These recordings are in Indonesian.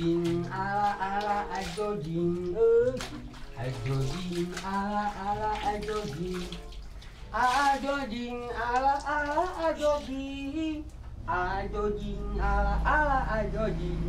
jing ala ala ajo jing ajo jing ala ala ajo jing ala ala ajo jing ala ala ajo jing.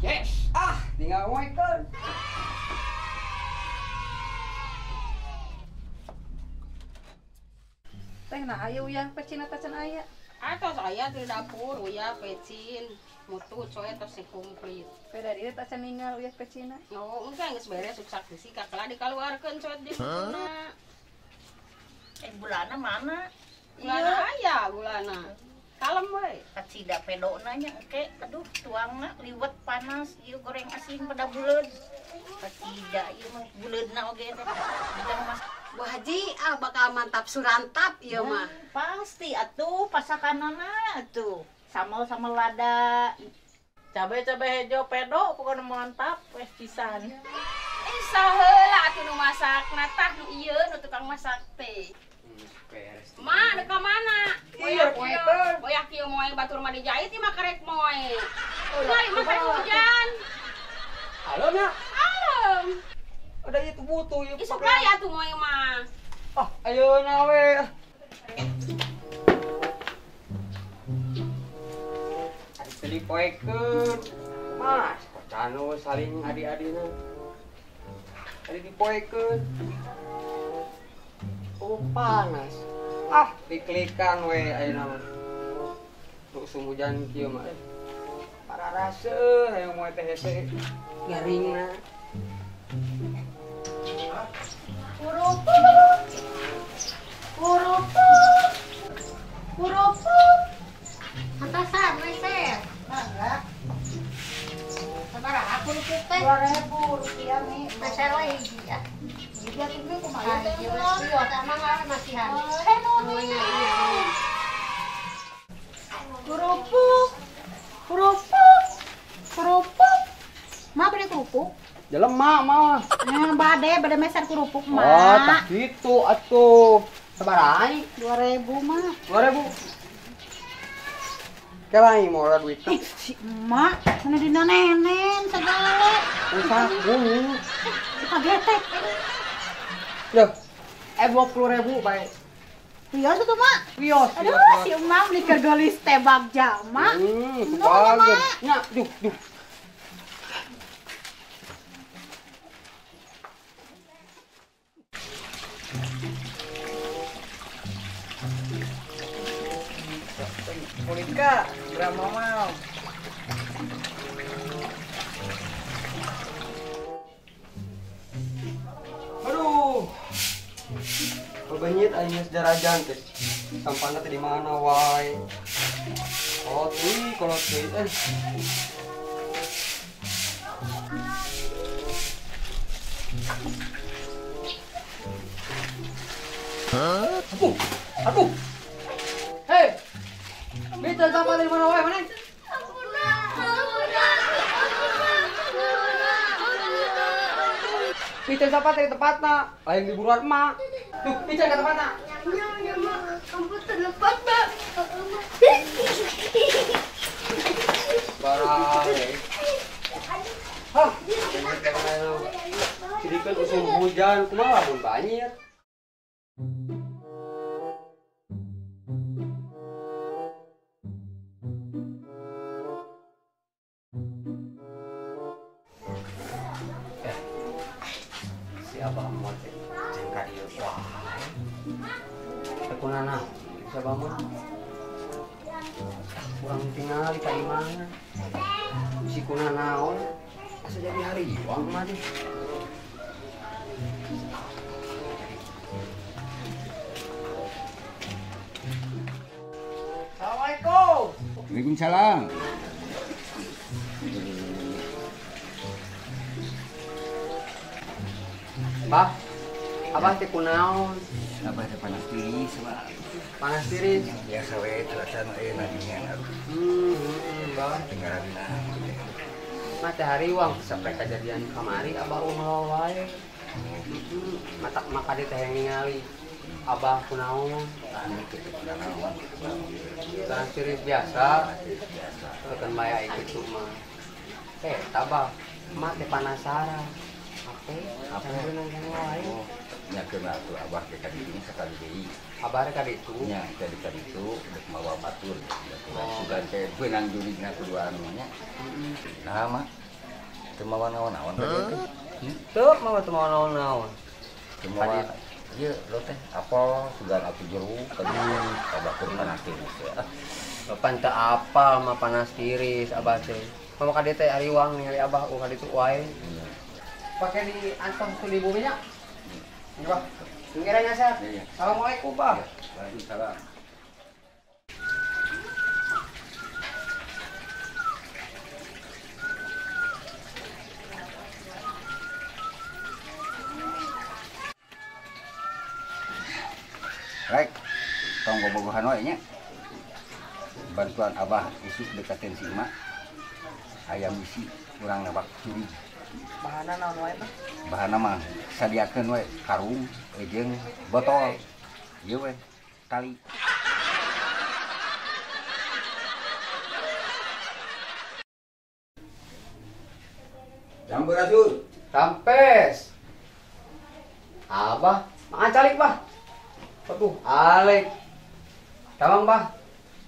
Yes, tinggal Michael. Teng nah ayo ya pecin atasan aya. Atos aya di dapur uya pecin mutu coy tos komplit. Beda dia tak ninggal uya pecina. No, enggak geus beres suksak sih kakak dikaluarkeun coy di mutuna. Bulana mana? Gulana aya gulana. Kalem we. Kacida pedona nya oke. Aduh, tuangna liwet panas, ieu goreng asin pada buleud. Kacida ieu mah buleudna oge teh. Kita mas Bu Haji bakal mantap surantap ieu mah. pasti atuh pasakanana atuh. Sambal lada. Cabe-cabe hejo pedo pokoknya mantap weh pisan. Saheula atuh nu masakna tah nu ieu nu tukang masak teh. Ma, deka mana? Boyak kieu moe batur mah dijahit ieu mah karek moe. Ngali mah karek hujan. Halo nak. Alem. Ada itu butuh yuk. Isuk deui atuh moe mah. Ayo na we. Ari dipoekeun. Mas, kocano saling adi-adina. Ari dipoekeun. Oh panas. Diklikan we ayeuna mah. Musim hujan kieu mah. Pararaseuh hayang moe teh hese garingna. Kurupuk. Atasan we teh. Sabaraha kurupuk teh? 2.000 rupiah mi. Besar we hiji ya. Hiji ini kumaha teh? Iya, sama ngaran masihan. Kurupuk. Ma beli kerupuk? Jelema mah. Bade meser kerupuk mah. Oh, tak gitu atuh. Sabaraha ai? 2.000 mah. 2000. Kelai moal duit. Si emak, mana dina nenen segala. Usah bunyi. Kagetek. Loh, 20.000 bae. Wios tuh mak. Wios. Aduh, si emak beli kegelis tebak jama. Bagus. Nya, duh. Polika, drama mau. Aduh. Kebenyit ayeuna sedarajan teh. Sampana teh di mana wae. Oh, kalau teh Aduh. Hei. Bisa sampai dari mana wae mana? Bisa sampai dari tempatna, lain di buruan emak. Tuh, bisa ke tempatna. Ya, Mak. Kamu terlepas, Mak. Barang. Jadi kan musim hujan, kumaha pun banjir. Siapa mau cengkak ieu wae. Tekunana, siapa mau? Kurang tinggal ka imana. Si kuna naon? Asa jadi hariwang mah deh. Assalamualaikum. Waalaikumsalam. Pak, abah teh kunaon? Abah teh panas tiris, Pak. Panas tiris. Biasa we terasa enak dingin aduh. Bang. Dengarana. Mah teh hariwang sampai kejadian kamari abah umroh wae. Mata maka teh yang ningali. Abah kunaon? Anu teh kunaon gitu Bang. Karena ciri biasa. Kan maya itu mah. Tabah. Mak teh penasaran. Apa yang nang wae? Oh, nya kenal tuh abah ke kadinya sekali deui. Abah rek kadi itu. Nya kadi itu dek mawa batur. Sugan teh beunang jurigna kedua anu nya. Nah mah teu mawa naon-naon tadi teh. Teu mau teu mau naon-naon. Teu mawa ieu lo teh apel sugan atu jeruk kadi abah keur panas tiris ya. Bapak teu apal mah panas tiris abah teh. Mama kadi teh ari uang ningali abah kadi itu wae. Pakai di antong tu di buminya. Ini Pak. Kiranya sehat. Iya. Assalamualaikum Pak. Waalaikumsalam. Rek, tong bobogohan wae nya. Bantuan abah isuk dekatin si emak. Ayam isi kurang nabak curi. Bahanna naon wae Pak? Bahanna mah sadiakeun we karung jeung botol. Ieu we tali. Jam beratur. Kampes. Abah, makan calik, Bah. Aduh, Alek. Tamang, Bah.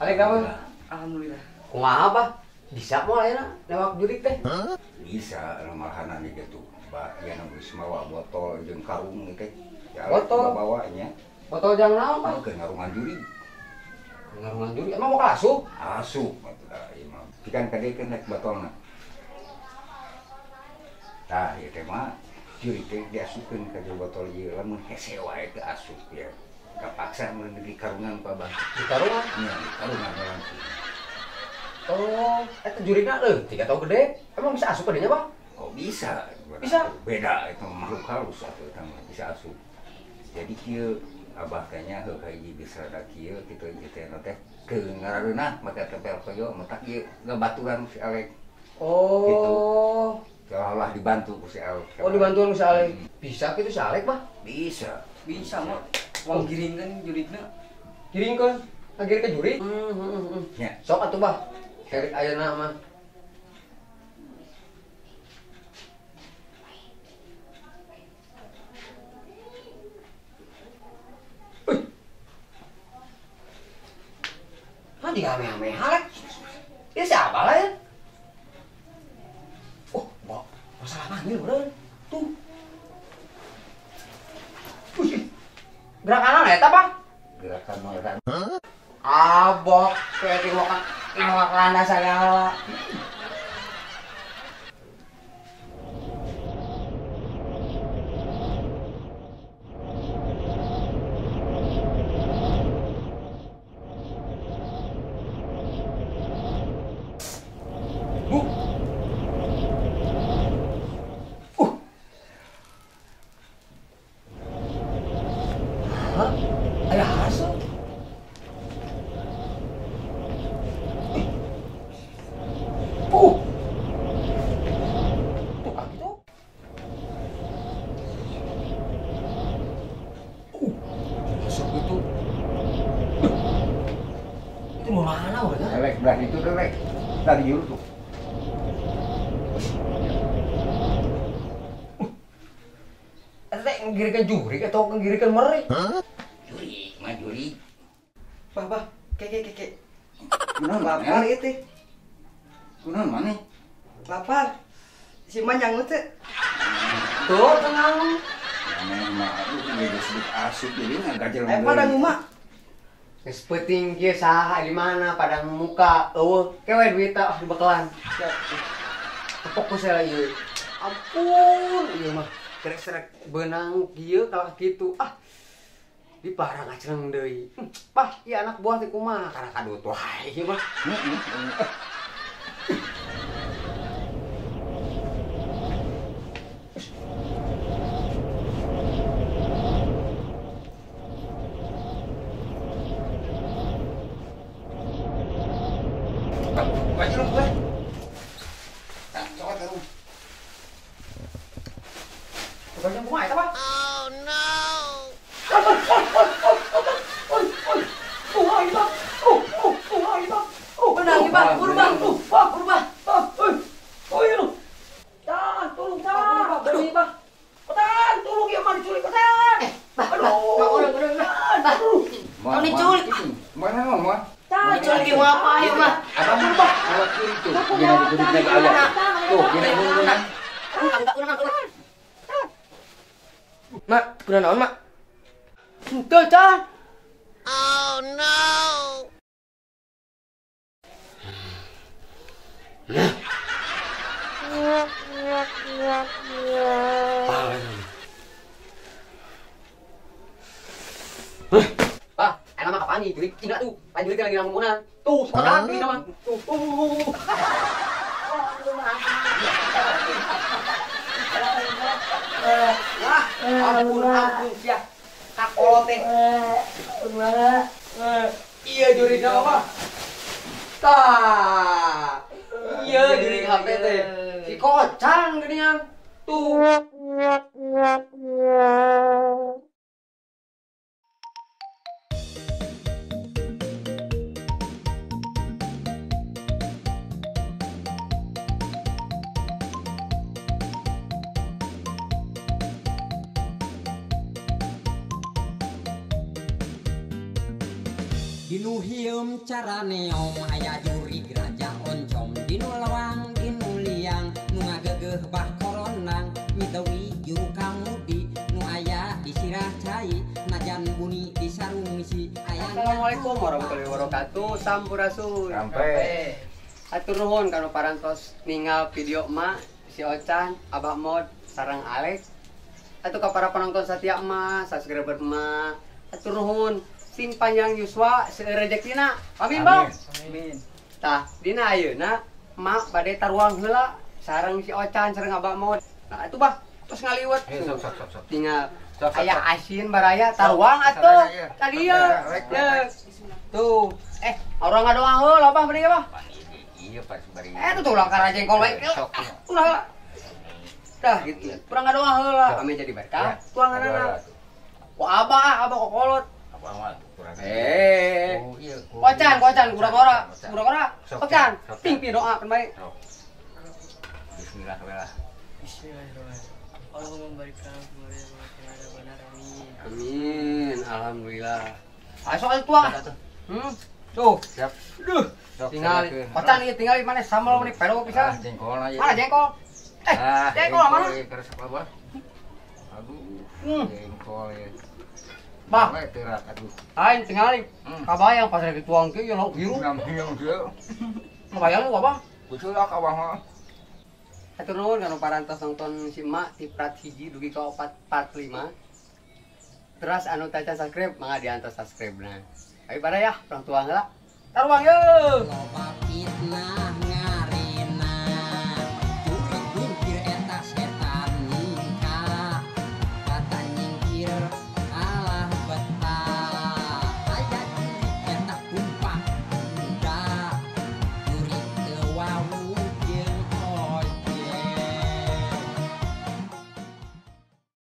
Alek kamu? Alhamdulillah. Kumaha, Bah? Bisa mau ayeuna lewat jurik teh? Bisa malahan gitu. Ba ya nang geus mawa botol jeung karung teh. Ya Botol? bawanya. Botol jang naon, Bah? Ke ngarungan juri. Ngarungan juri, emang mau kasup? Asup atuh ieu mah. Pikan kadekeun rek botolna. Tah ieu teh mah juri teh diasupkeun ka botol ieu lamun hese wae teu asup ya. Kapaksa mun di karungan ku Abah. Di karungan? Iya, di karungan langsung. Oh, eta jurina leutik atau gede? Emang bisa asup ka dinya, Bang? Oh bisa. Bisa? Beda itu makhluk halus atuh eta mah bisa asup. Jadi kieu Abah tanya heuh hiji bisa da kieu kitu teh teh ke ngarareunah make tempel koyo mata ieu ngabaturan si Alek. Oh. Seolah dibantu ku si Alek. Oh, dibantuan ku si Alek. Bisa kitu si Alek, Bah? Bisa. Bisa mah. Wong giringkeun jurigna. Giringkeun? Ngagir ke juri? Ya. Sok atuh, Bah. Kerik ayeuna mah. Wih. Hah, jika ame-ame halek. Ini siapa lah ya? Oh, masalah manggil bener. Tuh. Wih. Gerakan eta, Pak? Gerakan modern. Abah, kayak ngelak landa segala. Hah? Ada hasil? Tuh kaki tuh. Masuk itu. Itu mau mana udah? Alek belah itu tuh Alek. Tadi juru tuh. Eta ngirikan juri atau ngirikan meri? Juri, mah juri. Bah, keke. Kunaon Lapar mana? itu. Kunaon mana? Lapar. Si manjang teh. Tuh, tenang. Mana mah aduh geus sedikit asup jadi ngagajel. Padang rumah. Geus peuting kieu saha di mana padang muka eueuh kewe duit tah di bekalan. Tepok ku saya ieu. Ampun, ieu mah kerek-kerek beunang kieu kalau kitu. Di parang acereng deui. Pah, ieu anak buah teh kumaha kana kadut wae ieu mah. Baju lu gue. Nah, coba taruh. Bukannya kumaha eta, Pak? Oh no! Bang, buru Bang. Wah, buru Bang. Oh, iya lu. Tan, tolong Tan. Demi Bang. Tan, tolong ya mah diculik Tan. Aduh. Kau diculik. Mana mau? Tan, diculik mau apa ya mah? Abang buru Bang. Awak kiri tuh. Gini duduk lagi ayah. Tuh, gini dulu nah. Mak, kuna naon, Mak? Henteu, Tan. Pak, enak mah kapan nih? Jurik cingga tuh. Lain jurik lagi ngomongin. Tuh, sekarang ini mah. Tuh. Ampun sia. Kakolot teh. Iya jurik apa? Tah. Iya jurik HP teh. Si kocang geuningan. Tuh. Dinu hieum carane om aya jurig raja oncom dinu lawang dinu liang nu ngagegeh bah koronang midawi juru kamudi nu aya di sirah cai najan buni di sarung si aya. Assalamualaikum warahmatullahi wabarakatuh. Sampurasun. Sampai. Atur nuhun kanu parantos ningal video emak si Ocan, Abah Mod, sareng Alex. Atuh ka para penonton setia emak, subscriber emak. Atur nuhun. Sing panjang yuswa rezekina. Amin, Bang. Amin. Tah, dina ayeuna emak bade taruang heula sareng si Ocan sareng Abah Mod. Nah, atuh Bah, terus ngaliwat. Sok. Tinggal Sok. aya asin baraya taruang atuh. Tadi ya. Tuh. Orang ngadoa heula Bah bade Bah. Iya pas bari. Tuh ulang kara jengkol wae. Ulah. Dah gitu. Kurang ngadoa heula. Ame jadi berkah. Tuanganana. Wah, Abah kokolot. Apa kurang. Oh iya. Kocan, kurang ora. Kocan, ping doa kan baik. Bismillah. Bismillahirrahmanirrahim. Allah memberikan kemuliaan yang benar. Amin. Amin, alhamdulillah. Ayo soal tua. Tuh. Siap. Duh. Tinggal kocan ieu tinggal di mana sambal meni pedo pisan. Jengkol aja. Mana jengkol? Jengkol mana? Terus apa, Bang? Aduh. Jengkol ya. Bah, terak aduh. aing tingali. Kabayang pas lagi tuang kieu yang lauk biru. Yang dia. Kabayang lu apa? Kucul ka bang mah. Atur nuhun kanu parantos nonton si emak ti prat hiji dugi ka 445. Terus anu tacan subscribe mangga diantos subscribe-na. Ayo pada ya, orang tua heula. Taruang yeuh. Loba fitnah